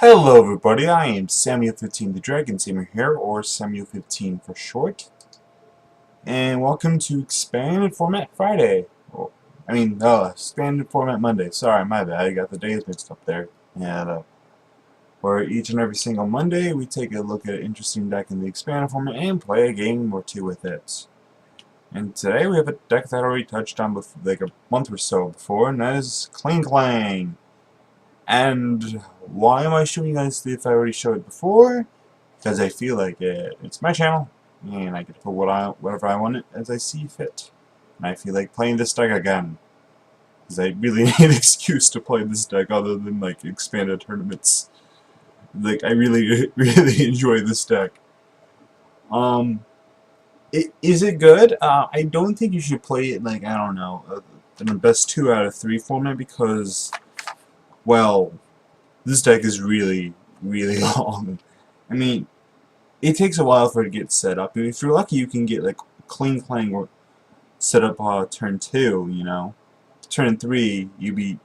Hello everybody, I am Samuel15 the Dragon Tamer here, or Samuel15 for short. And welcome to Expanded Format Friday. Expanded Format Monday. Sorry, my bad, I got the days mixed up there. And where each and every single Monday we take a look at an interesting deck in the Expanded Format and play a game or two with it. And today we have a deck that I already touched on like a month or so before, and that is Klinklang. And why am I showing you guys if I already showed it before? Because I feel like it's my channel, and I get to put whatever I want it as I see fit. And I feel like playing this deck again, because I really need an excuse to play this deck other than like expanded tournaments. Like I really, really enjoy this deck. Is it good? I don't think you should play it like I don't know in the best 2 out of 3 format because, well, this deck is really, really long. I mean, it takes a while for it to get set up. And if you're lucky, you can get like Klinklang set up turn 2. You know, turn 3, you'd be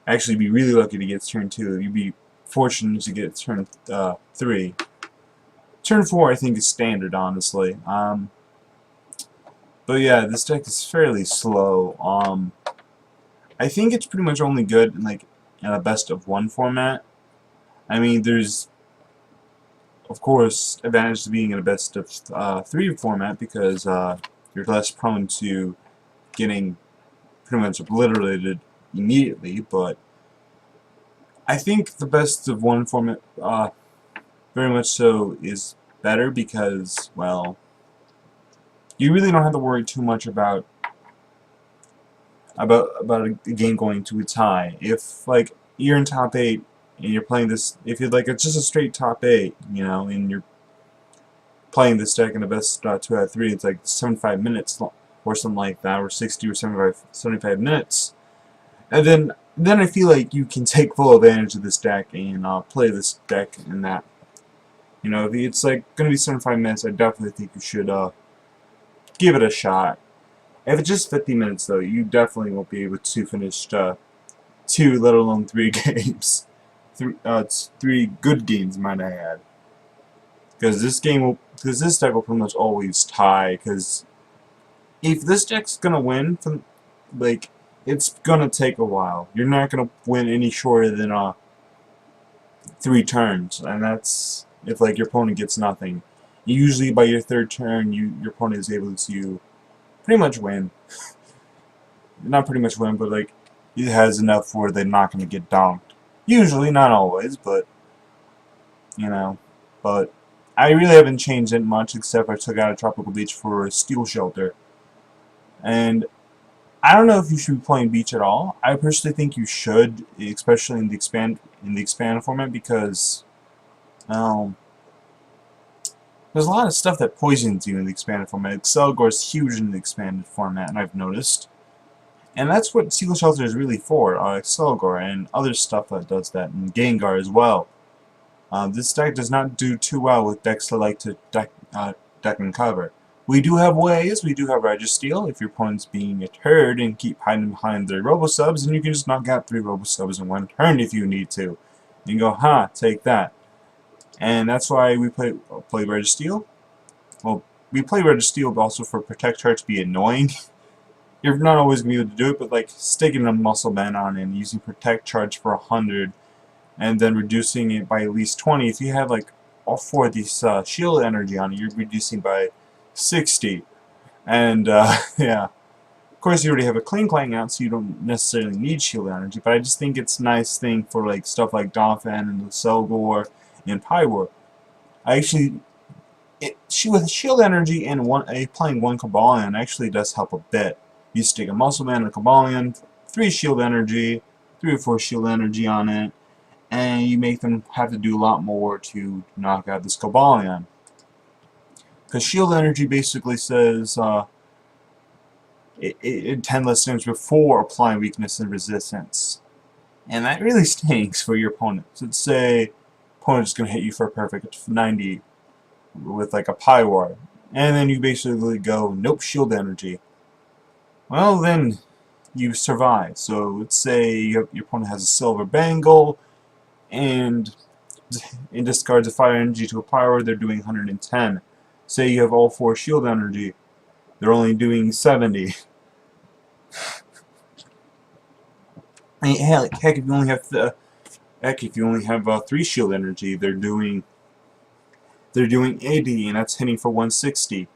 really lucky to get turn 2. You'd be fortunate to get turn 3. Turn 4, I think, is standard, honestly. But yeah, this deck is fairly slow. I think it's pretty much only good in a best of 1 format. I mean, there's of course advantage to being in a best of 3 format because you're less prone to getting pretty much obliterated immediately. But I think the best of 1 format very much so is better because, well, you really don't have to worry too much about a game going to a tie. If like you're in top 8 and you're playing this, if you're like it's just a straight top 8, you know, and you're playing this deck in the best 2 out of 3, it's like 75 minutes or something like that, or 60 or 75 minutes, and then I feel like you can take full advantage of this deck and play this deck in that. You know, if it's like gonna be 75 minutes, I definitely think you should give it a shot. If it's just 50 minutes, though, you definitely won't be able to finish 2, let alone 3 games. 3 good games, might I add. Because this deck will pretty much always tie. Because if this deck's gonna win, it's gonna take a while. You're not gonna win any shorter than 3 turns, and that's if like your opponent gets nothing. Usually by your 3rd turn, your opponent is able to pretty much win. Not pretty much win, but like it has enough where they're not going to get donked. Usually, not always, but you know. But I really haven't changed it much, except I took out a Tropical Beach for a Steel Shelter. And I don't know if you should be playing Beach at all. I personally think you should, especially in the expand format, because there's a lot of stuff that poisons you in the expanded format. Excelgor is huge in the expanded format, and I've noticed. And that's what Steel Shelter is really for, Excelgor, and other stuff that does that, and Gengar as well. This deck does not do too well with decks that like to deck and cover. We do have ways, we do have Registeel, if your opponent's being a turd and keep hiding behind their Robosubs, and you can just knock out 3 Robosubs in 1 turn if you need to. You can go, ha, take that. And that's why we play Registeel. Well, we play Registeel also for Protect Charge to be annoying. You're not always going to be able to do it, but like sticking a Muscle Band on and using Protect Charge for 100 and then reducing it by at least 20. If you have like all 4 of these shield energy on it, you're reducing by 60. And yeah. Of course, you already have a Klinklang out, so you don't necessarily need shield energy, but I just think it's a nice thing for like stuff like Dolphin and Excelgor and Pyro. With shield energy and playing 1 Cobalion actually does help a bit. You stick a Muscle Man and a Cobalion, 3 shield energy, 3 or 4 shield energy on it, and you make them have to do a lot more to knock out this Cobalion. Because shield energy basically says it 10 less damage before applying weakness and resistance. And that really stinks for your opponent. So let's say opponent's going to hit you for a perfect 90 with like a Pywar, and then you basically go, nope, shield energy. Well, then you survive. So let's say your opponent has a Silver Bangle, and it discards a fire energy to a power, they're doing 110. Say you have all 4 shield energy, they're only doing 70. I mean, heck, if you only have if you only have 3 shield energy, they're doing 80, and that's hitting for 160.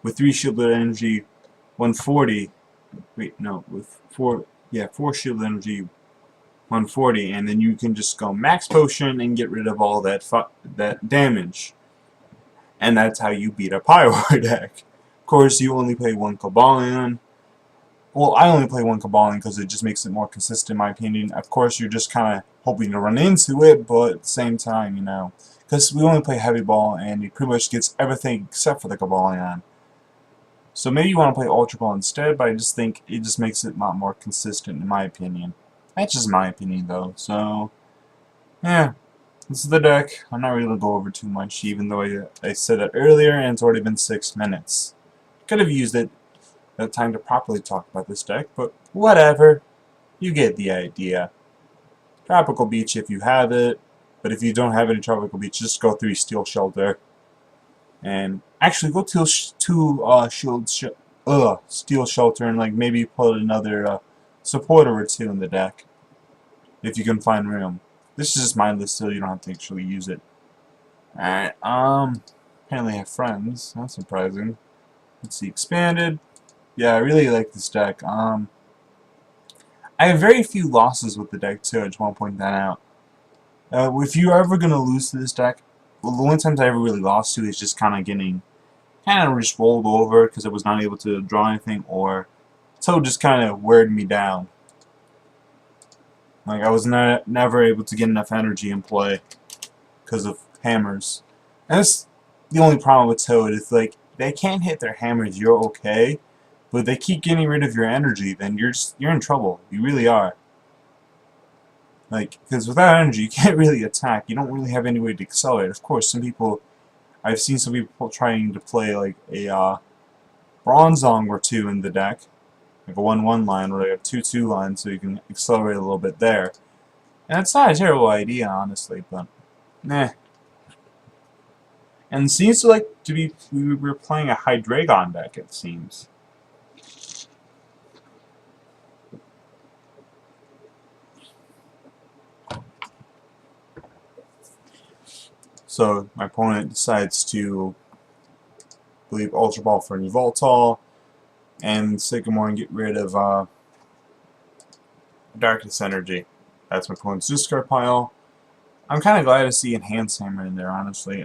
With 3 shield energy, 140. Wait, no, with 4 shield energy, 140, and then you can just go max potion and get rid of all that damage. And that's how you beat a Pyro deck. Of course, you only play 1 Cobalion. Well, I only play 1 Cobalion because it just makes it more consistent, in my opinion. Of course, you're just kind of hoping to run into it, but at the same time, you know, because we only play Heavy Ball, and it pretty much gets everything except for the Cobalion. So maybe you want to play Ultra Ball instead, but I just think it just makes it a lot more consistent, in my opinion. That's just my opinion, though. So, yeah, this is the deck. I'm not really going to go over too much, even though I said that earlier, and it's already been 6 minutes. Could have used that time to properly talk about this deck, but whatever. You get the idea. Tropical Beach if you have it, but if you don't have any Tropical Beach, just go 3 Steel Shelter. And actually, go to Steel Shelter, and like maybe put another supporter or 2 in the deck, if you can find room. This is just mindless, so you don't have to actually use it. Alright, apparently I have friends. That's surprising. Let's see, expanded. Yeah, I really like this deck. I have very few losses with the deck too. I just want to point that out. If you're ever gonna lose to this deck, well, the only times I ever really lost to is just kind of just rolled over because I was not able to draw anything, or Toad just kind of weared me down. Like I was never able to get enough energy in play because of hammers. And that's the only problem with Toad. It's like they can't hit their hammers. You're okay. But if they keep getting rid of your energy, then you're in trouble. You really are. Like, because without energy, you can't really attack. You don't really have any way to accelerate. Of course, I've seen some people trying to play like a Bronzong or 2 in the deck, like a 1-1 line where they have 2-2 lines, so you can accelerate a little bit there. And it's not a terrible idea, honestly, but nah. And it seems to be we were playing a Hydreigon deck. It seems. So my opponent decides to believe Ultra Ball for any Voltol, and Sycamore and get rid of Darkness Energy. That's my opponent's discard pile. I'm kind of glad to see Enhanced Hammer in there, honestly.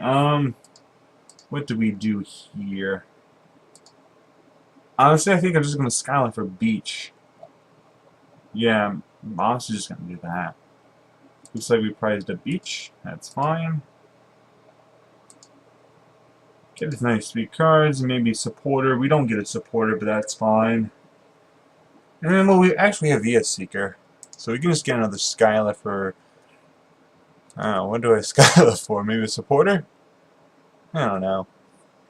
What do we do here? Honestly, I think I'm just going to Skyline for Beach. Yeah, I'm honestly just going to do that. Looks like we prized a Beach. That's fine. Get us nice 3 cards, maybe a supporter. We don't get a supporter, but that's fine. And then, well, we actually have VS Seeker. So we can just get another Skyla for... I don't know, what do I Skyla for? Maybe a supporter? I don't know.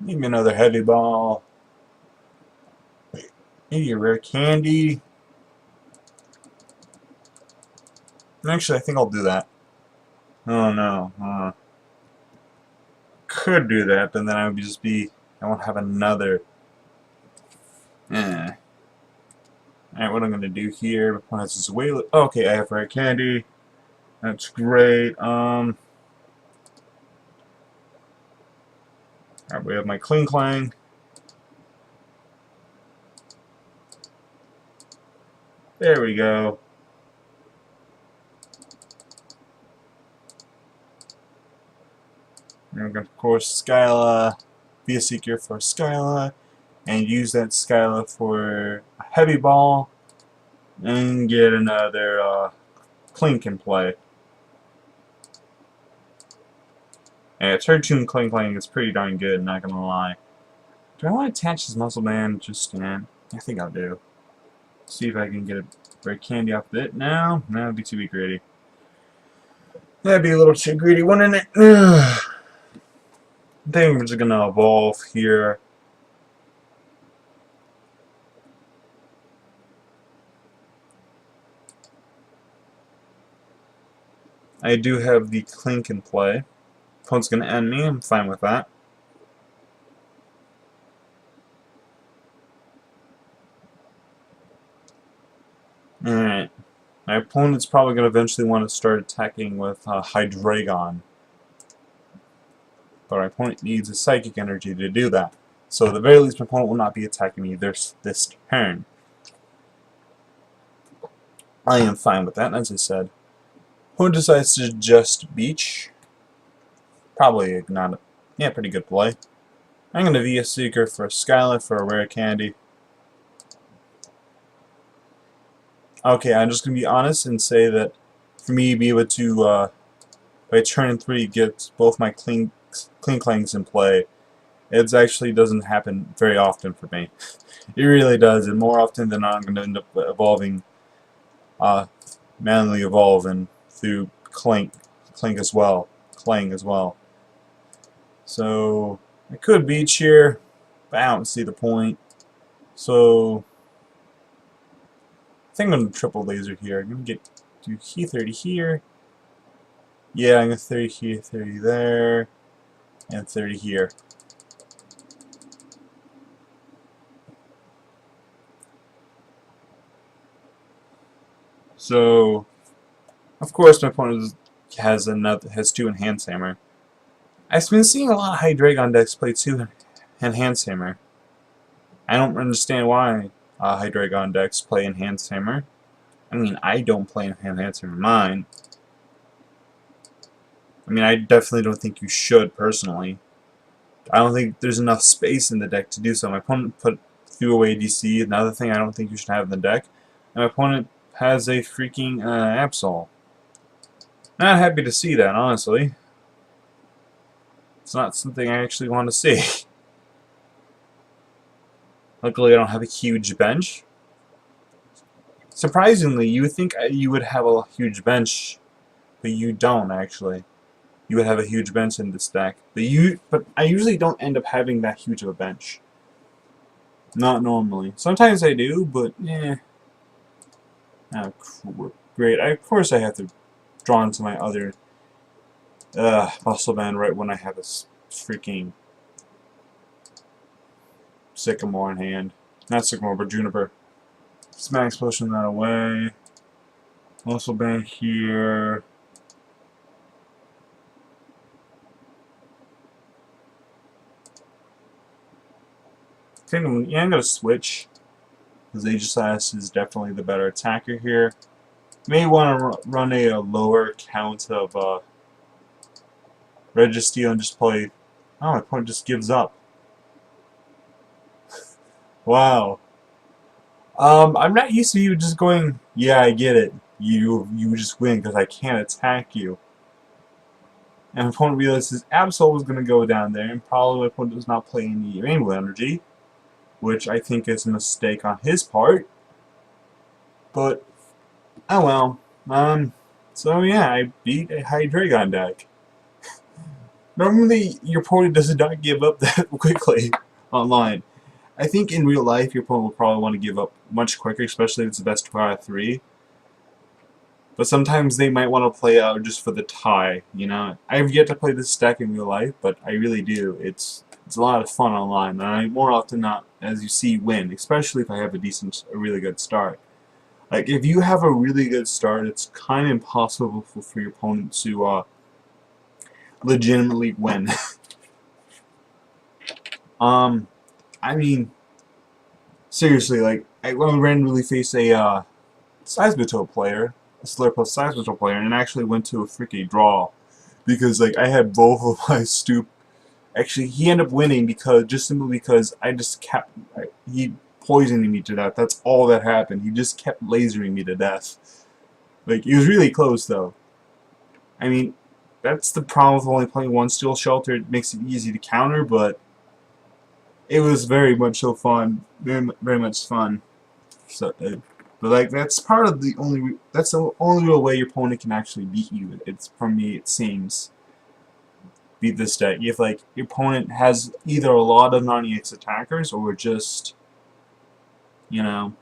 Maybe another Heavy Ball. Maybe a Rare Candy. Actually, I think I'll do that. Oh no. Could do that, but then I would just be... I won't have another... Alright, what I'm gonna do here... This is way... Okay, I have Rare Candy. That's great. Alright, we have my Klinklang. There we go. And we're going to, of course, Skyla, be a Seeker for Skyla, and use that Skyla for a Heavy Ball, and get another Klink in play. Yeah, Turtoon Klinklang is pretty darn good, not gonna lie. Do I want to attach his Muscle Band just then? I think I'll do. See if I can get a Rare Candy off of it. No, that'd be too greedy. That'd be a little too greedy, wouldn't it? I think we're just gonna evolve here. I do have the Klink in play. Opponent's going to end me. I'm fine with that. Alright. My opponent's probably going to eventually want to start attacking with Hydreigon. But my opponent needs a Psychic Energy to do that. So at the very least, my opponent will not be attacking me this turn. I am fine with that, as I said. Who decides to just beach? Probably not a... Yeah, pretty good play. I'm going to VS Seeker for a Skylight for a rare candy. Okay, I'm just going to be honest and say that for me to be able to, by turn 3, get both my Klinklangs in play, it actually doesn't happen very often for me. It really does, and more often than not I'm going to end up evolving, manually evolving through Klang as well. So, I could beach here, but I don't see the point. So, I think I'm going to triple laser here. I'm going to do 30 here. Yeah, I'm going to 30 here, 30 there, and 30 here. So, of course, my opponent has 2 Enhance Hammer. I've been seeing a lot of Hydreigon decks play 2 Enhance Hammer. I don't understand why Hydreigon decks play Enhance Hammer. I mean, I don't play Enhance Hammer in mine. I mean, I definitely don't think you should, personally. I don't think there's enough space in the deck to do so. My opponent threw away DC, another thing I don't think you should have in the deck. And my opponent has a freaking Absol. Not happy to see that, honestly. It's not something I actually want to see. Luckily, I don't have a huge bench. Surprisingly, you would think you would have a huge bench, but you don't, actually. You would have a huge bench in this deck. But I usually don't end up having that huge of a bench. Not normally. Sometimes I do, but eh. Oh, great. Of course I have to draw into my other muscle band right when I have a freaking Sycamore in hand. Not Sycamore, but Juniper. Smack Explosion that away. Muscle band here. I think I'm going to switch, because Aegis is definitely the better attacker here. May want to run a lower count of Registeel and just play... Oh, my opponent just gives up. Wow. I'm not used to you just going, yeah, I get it. You just win because I can't attack you. And my opponent realizes Absol was going to go down there, and probably my opponent does not play any Rainbow Energy, which I think is a mistake on his part. But, oh well. So yeah, I beat a Hydreigon deck. Normally, your opponent does not give up that quickly online. I think in real life, your opponent will probably want to give up much quicker, especially if it's the best 2 out of 3. But sometimes they might want to play out just for the tie, you know? I've yet to play this deck in real life, but I really do. It's a lot of fun online, and I more often not, as you see, win, especially if I have a really good start. Like, if you have a really good start, it's kind of impossible for your opponent to legitimately win. I mean, seriously, like, I randomly face a Seismitoad player, a Slurpuff Seismitoad player, and actually went to a freaking draw. Because, like, I had both of my Actually, he ended up winning simply because I just kept... he poisoning me to death. That's all that happened. He just kept lasering me to death. Like, he was really close, though. I mean, that's the problem with only playing one Steel Shelter. It makes it easy to counter, but it was very much so fun. Very much fun. So, but like, that's part of the only... That's the only real way your opponent can actually beat you. It's, for me, it seems... beat this deck. If, like, your opponent has either a lot of non-EX attackers or just... you know,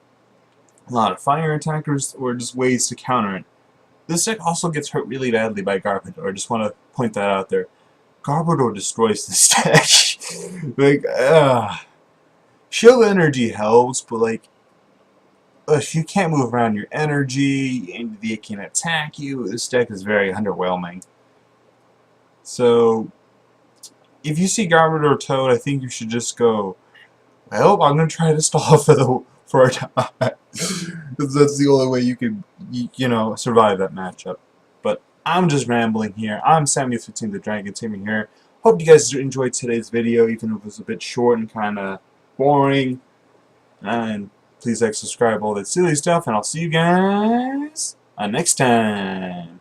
a lot of fire attackers, or just ways to counter it. This deck also gets hurt really badly by Garbodor. I just want to point that out there. Garbodor destroys this deck. Like, Shield Energy helps, but like, if you can't move around your energy and they can attack you, this deck is very underwhelming. So, if you see Garbodor Toad, I think you should just go, well, I'm going to try to stall for a time. Because that's the only way you can, you know, survive that matchup. But I'm just rambling here. I'm Samuel15 the Dragon Tamer here. Hope you guys enjoyed today's video, even if it was a bit short and kind of boring. And please like, subscribe, all that silly stuff, and I'll see you guys next time.